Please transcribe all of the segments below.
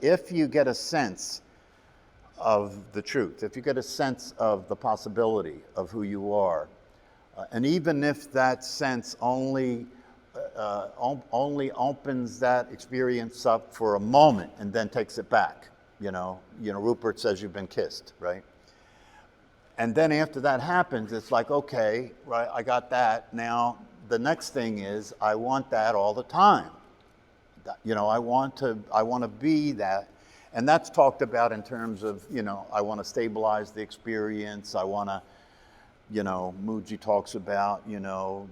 If you get a sense of the truth, if you get a sense of the possibility of who you are, and even if that sense only opens that experience up for a moment and then takes it back, Rupert says you've been kissed, right? And then after that happens, it's like, okay, right, I got that. Now the next thing is I want that all the time. I want to be that. And that's talked about in terms of, I want to stabilize the experience. I want to, Muji talks about,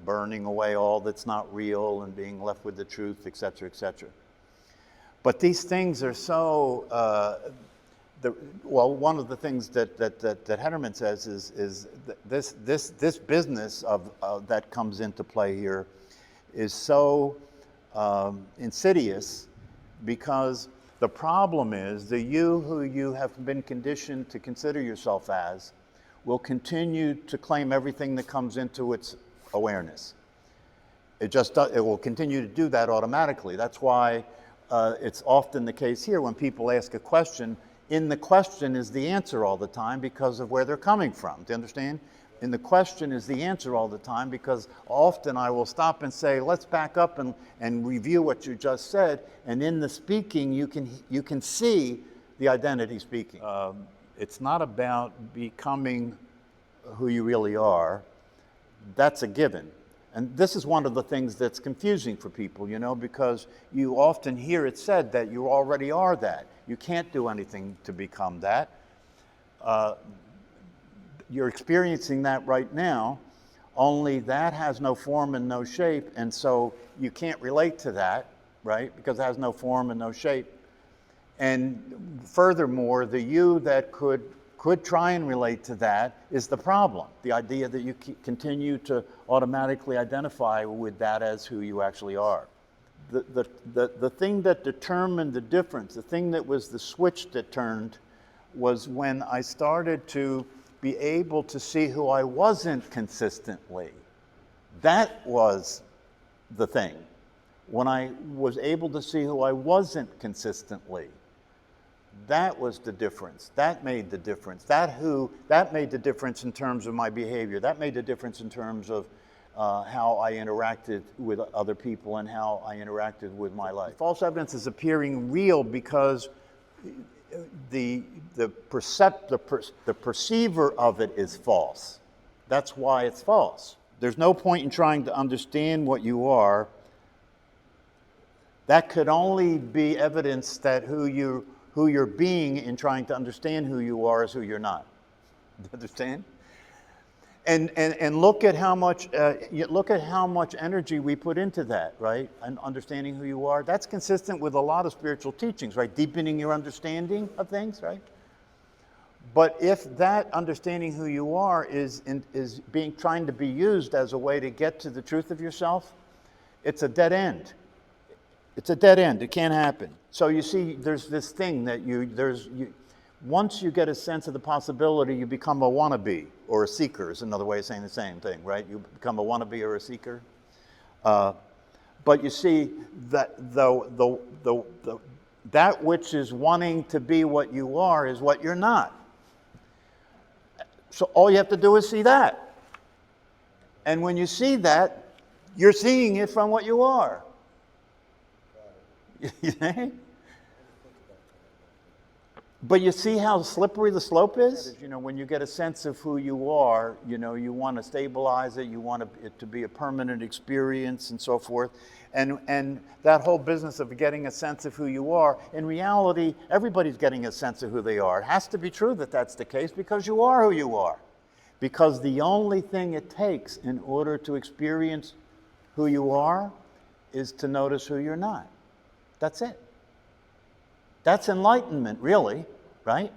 burning away all that's not real and being left with the truth, et cetera, et cetera. But these things are so, one of the things that Hederman says is this business of that comes into play here is so insidious, because the problem is the you who you have been conditioned to consider yourself as will continue to claim everything that comes into its awareness. It will continue to do that automatically. That's why it's often the case here when people ask a question, in the question is the answer all the time because of where they're coming from. Do you understand? In the question is the answer all the time, because often I will stop and say, let's back up and review what you just said. And in the speaking, you can see the identity speaking. It's not about becoming who you really are. That's a given. And this is one of the things that's confusing for people, because you often hear it said that you already are that. You can't do anything to become that. You're experiencing that right now, only that has no form and no shape, and so you can't relate to that, right? Because it has no form and no shape. And furthermore, the you that could try and relate to that is the problem. The idea that you continue to automatically identify with that as who you actually are. The thing that determined the difference, the thing that was the switch that turned, was when I started to be able to see who I wasn't consistently. That was the thing. When I was able to see who I wasn't consistently, that was the difference. That made the difference. That made the difference in terms of my behavior. That made the difference in terms of how I interacted with other people and how I interacted with my life. False evidence is appearing real because the perceiver of it is false. That's why it's false. There's no point in trying to understand what you are. That could only be evidence that who you're being in trying to understand who you are is who you're not. Understand? And look at how much energy we put into that, right? And understanding who you are. That's consistent with a lot of spiritual teachings, right? Deepening your understanding of things, right? But if that understanding who you are is trying to be used as a way to get to the truth of yourself, it's a dead end. It's a dead end. It can't happen. So you see, there's this thing that once you get a sense of the possibility, you become a wannabe, or a seeker is another way of saying the same thing, right? You become a wannabe or a seeker. But you see, that that which is wanting to be what you are is what you're not. So all you have to do is see that. And when you see that, you're seeing it from what you are. But you see how slippery the slope is? When you get a sense of who you are, you want to stabilize it, you want it to be a permanent experience and so forth. And that whole business of getting a sense of who you are, in reality, everybody's getting a sense of who they are. It has to be true that that's the case because you are who you are. Because the only thing it takes in order to experience who you are is to notice who you're not. That's it. That's enlightenment, really, right?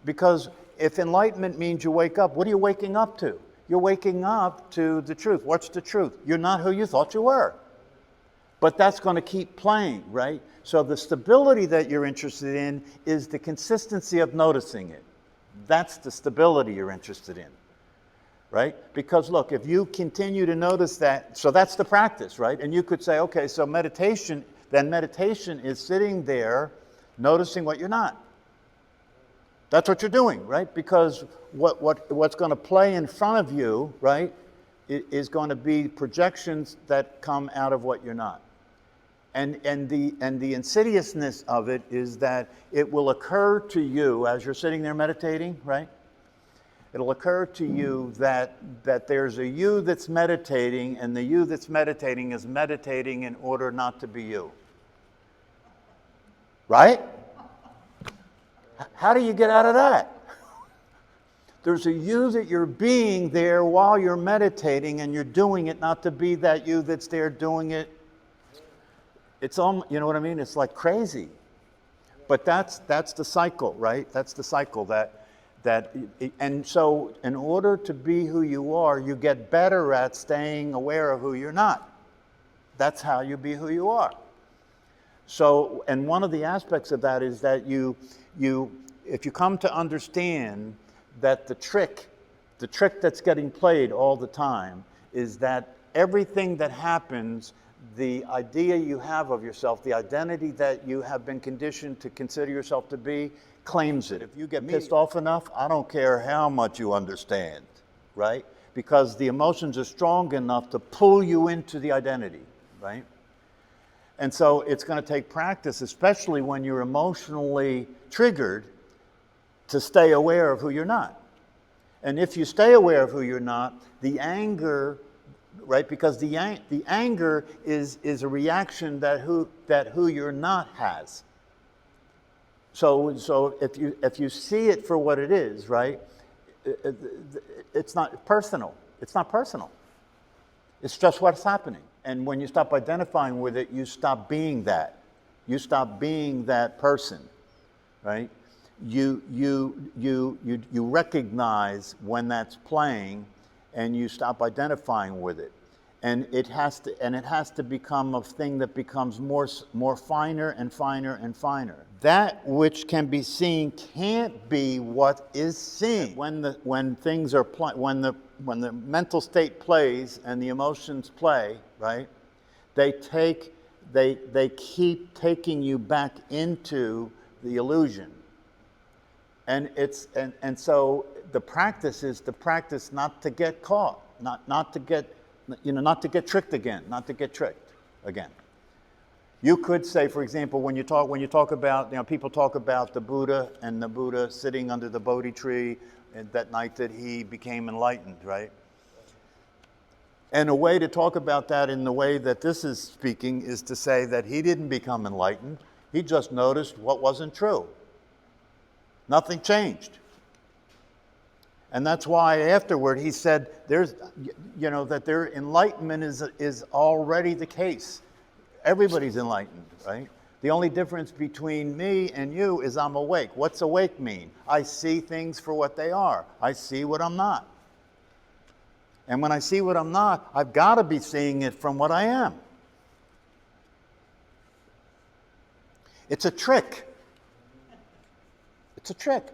Because if enlightenment means you wake up, what are you waking up to? You're waking up to the truth. What's the truth? You're not who you thought you were. But that's going to keep playing, right? So the stability that you're interested in is the consistency of noticing it. That's the stability you're interested in, right? Because look, if you continue to notice that, so that's the practice, right? And you could say, okay, so meditation is sitting there noticing what you're not. That's what you're doing, right? Because what's going to play in front of you, right, is going to be projections that come out of what you're not. And the insidiousness of it is that it will occur to you as you're sitting there meditating, right? It'll occur to you that there's a you that's meditating, and the you that's meditating is meditating in order not to be you. Right? How do you get out of that? There's a you that you're being there while you're meditating, and you're doing it not to be that you that's there doing it. It's you know what I mean? It's like crazy. But that's the cycle, right? That's the cycle and so in order to be who you are, you get better at staying aware of who you're not. That's how you be who you are. So, and one of the aspects of that is that if you come to understand that the trick that's getting played all the time is that everything that happens, the idea you have of yourself, the identity that you have been conditioned to consider yourself to be, claims it. If you get pissed off enough, I don't care how much you understand, right? Because the emotions are strong enough to pull you into the identity, right? And so it's going to take practice, especially when you're emotionally triggered, to stay aware of who you're not. And if you stay aware of who you're not, the anger, right? Because the anger is a reaction that who you're not has. So if you see it for what it is, right? It's not personal. It's not personal. It's just what's happening. And when you stop identifying with it, you stop being that. You stop being that person, right? You recognize when that's playing, and you stop identifying with it. And it has to become a thing that becomes more finer and finer and finer. That which can be seen can't be what is seen. When things are when the mental state plays and the emotions play, right? They keep taking you back into the illusion. And so the practice is to practice not to get caught, not to get tricked again, not to get tricked again. You could say, for example, when you talk about, people talk about the Buddha sitting under the Bodhi tree and that night that he became enlightened, right? And a way to talk about that in the way that this is speaking is to say that he didn't become enlightened. He just noticed what wasn't true. Nothing changed. And that's why afterward he said that their enlightenment is already the case. Everybody's enlightened, right? The only difference between me and you is I'm awake. What's awake mean? I see things for what they are. I see what I'm not. And when I see what I'm not, I've got to be seeing it from what I am. It's a trick. It's a trick.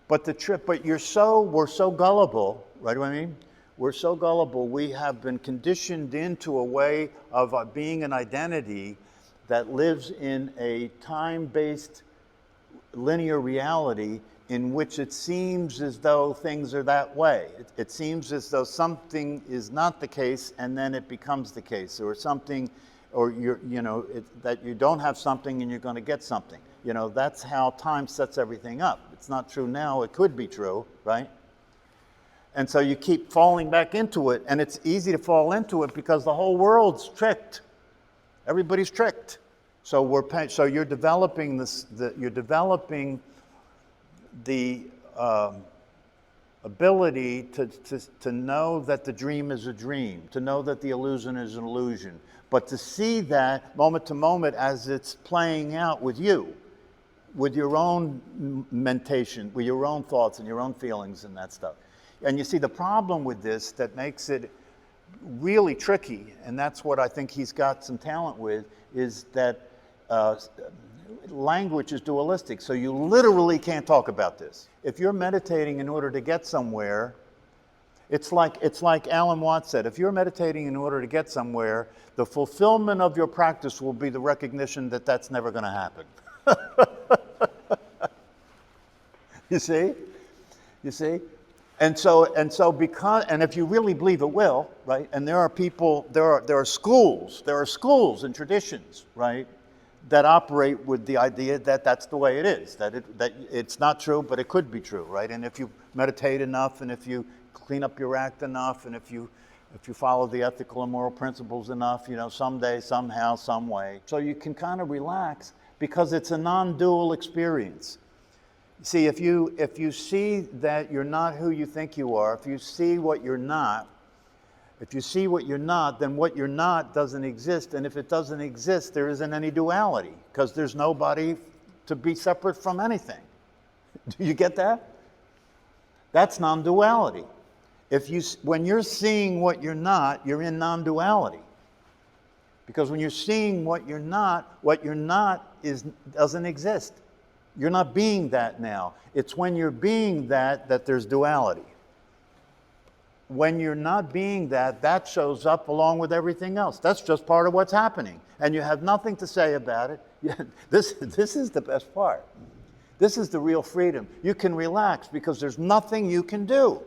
But we're so gullible, right? What I mean? We're so gullible. We have been conditioned into a way of being an identity that lives in a time-based linear reality in which it seems as though things are that way. It seems as though something is not the case and then it becomes the case, or something, or that you don't have something and you're going to get something. That's how time sets everything up. It's not true now. It could be true, right? And so you keep falling back into it, and it's easy to fall into it because the whole world's tricked. Everybody's tricked. So you're developing the ability to know that the dream is a dream, to know that the illusion is an illusion, but to see that moment to moment as it's playing out with you, with your own mentation, with your own thoughts and your own feelings and that stuff. And you see, the problem with this that makes it really tricky, and that's what I think he's got some talent with, is that language is dualistic. So you literally can't talk about this. If you're meditating in order to get somewhere, it's like Alan Watts said, if you're meditating in order to get somewhere, the fulfillment of your practice will be the recognition that that's never going to happen. You see? You see? And if you really believe it will, right? And there are schools and traditions, right, that operate with the idea that that's the way it is, that it's not true, but it could be true, right? And if you meditate enough, and if you clean up your act enough, and if you follow the ethical and moral principles enough, someday, somehow, some way, so you can kind of relax because it's a non-dual experience. See, if you see that you're not who you think you are, if you see what you're not, then what you're not doesn't exist. And if it doesn't exist, there isn't any duality, because there's nobody to be separate from anything. Do you get that? That's non-duality. When you're seeing what you're not, you're in non-duality. Because when you're seeing what you're not doesn't exist. You're not being that now. It's when you're being that there's duality. When you're not being that shows up along with everything else. That's just part of what's happening. And you have nothing to say about it. This is the best part. This is the real freedom. You can relax because there's nothing you can do.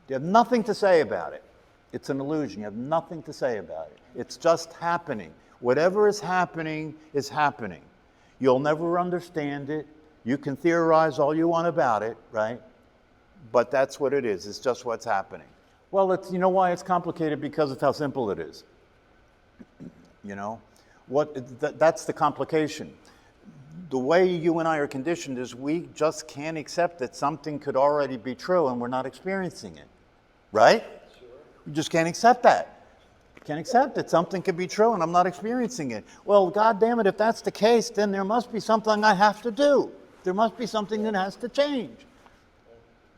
You have nothing to say about it. It's an illusion. You have nothing to say about it. It's just happening. Whatever is happening is happening. You'll never understand it. You can theorize all you want about it, right? But that's what it is. It's just what's happening. Well, you know why it's complicated? Because of how simple it is. That's the complication. The way you and I are conditioned is we just can't accept that something could already be true and we're not experiencing it, right? Sure. We just can't accept that. Can't accept that something could be true and I'm not experiencing it. Well, God damn it, if that's the case, then there must be something I have to do. There must be something that has to change.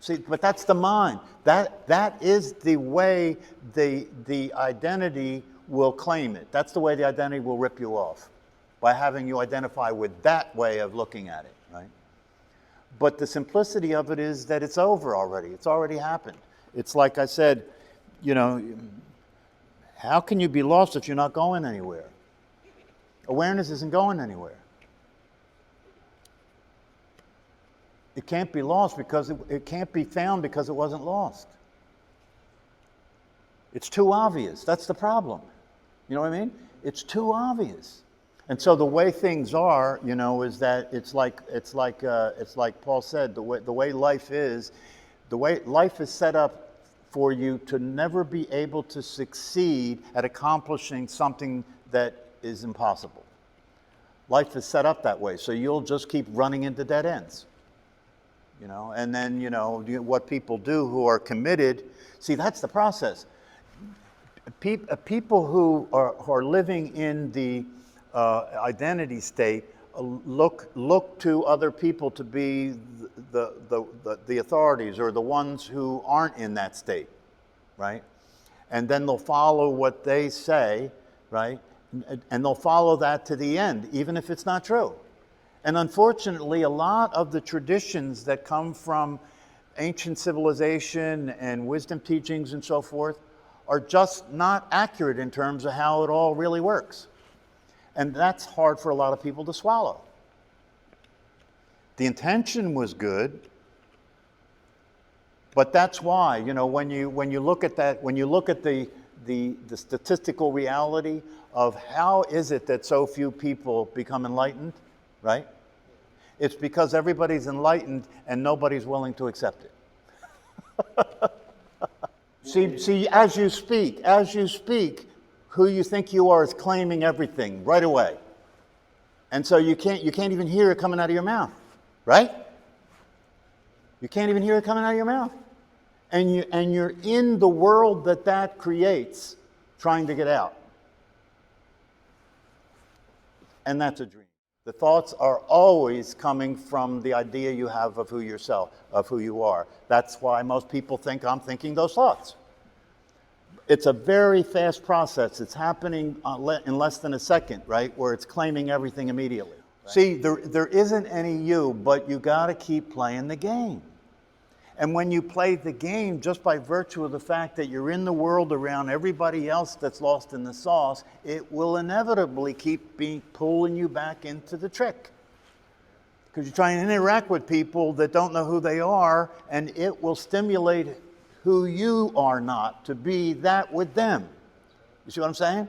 See, but that's the mind. That is the way the identity will claim it. That's the way the identity will rip you off, by having you identify with that way of looking at it, right? But the simplicity of it is that it's over already. It's already happened. It's like I said, how can you be lost if you're not going anywhere? Awareness isn't going anywhere. It can't be lost because it can't be found because it wasn't lost. It's too obvious. That's the problem. You know what I mean? It's too obvious. And so the way things are, is that it's like Paul said, the way life is set up for you to never be able to succeed at accomplishing something that is impossible. Life is set up that way, so you'll just keep running into dead ends. And then, what people do who are committed, see, that's the process. People who are living in the identity state look to other people to be the authorities or the ones who aren't in that state, right? And then they'll follow what they say, right? And they'll follow that to the end, even if it's not true. And unfortunately, a lot of the traditions that come from ancient civilization and wisdom teachings and so forth are just not accurate in terms of how it all really works. And that's hard for a lot of people to swallow. The intention was good, but that's why, when you look at that, when you look at the statistical reality of how is it that so few people become enlightened, right? It's because everybody's enlightened and nobody's willing to accept it. See, as you speak, who you think you are is claiming everything right away. And so you can't even hear it coming out of your mouth, right? You can't even hear it coming out of your mouth. And you're in the world that creates, trying to get out. And that's a dream. The thoughts are always coming from the idea you have of who you are. That's why most people think I'm thinking those thoughts. It's a very fast process. It's happening in less than a second, right? Where it's claiming everything immediately. Right? See, there isn't any you, but you got to keep playing the game. And when you play the game, just by virtue of the fact that you're in the world around everybody else that's lost in the sauce, it will inevitably keep pulling you back into the trick. Because you try and interact with people that don't know who they are, and it will stimulate who you are not to be that with them. You see what I'm saying?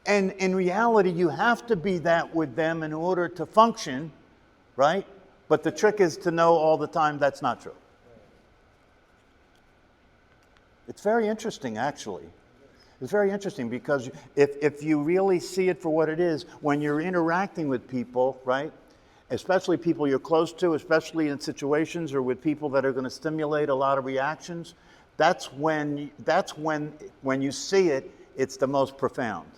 And in reality, you have to be that with them in order to function, right? But the trick is to know all the time that's not true. It's very interesting, actually. It's very interesting because if you really see it for what it is, when you're interacting with people, right? Especially people you're close to, especially in situations or with people that are going to stimulate a lot of reactions, that's when you see it, it's the most profound.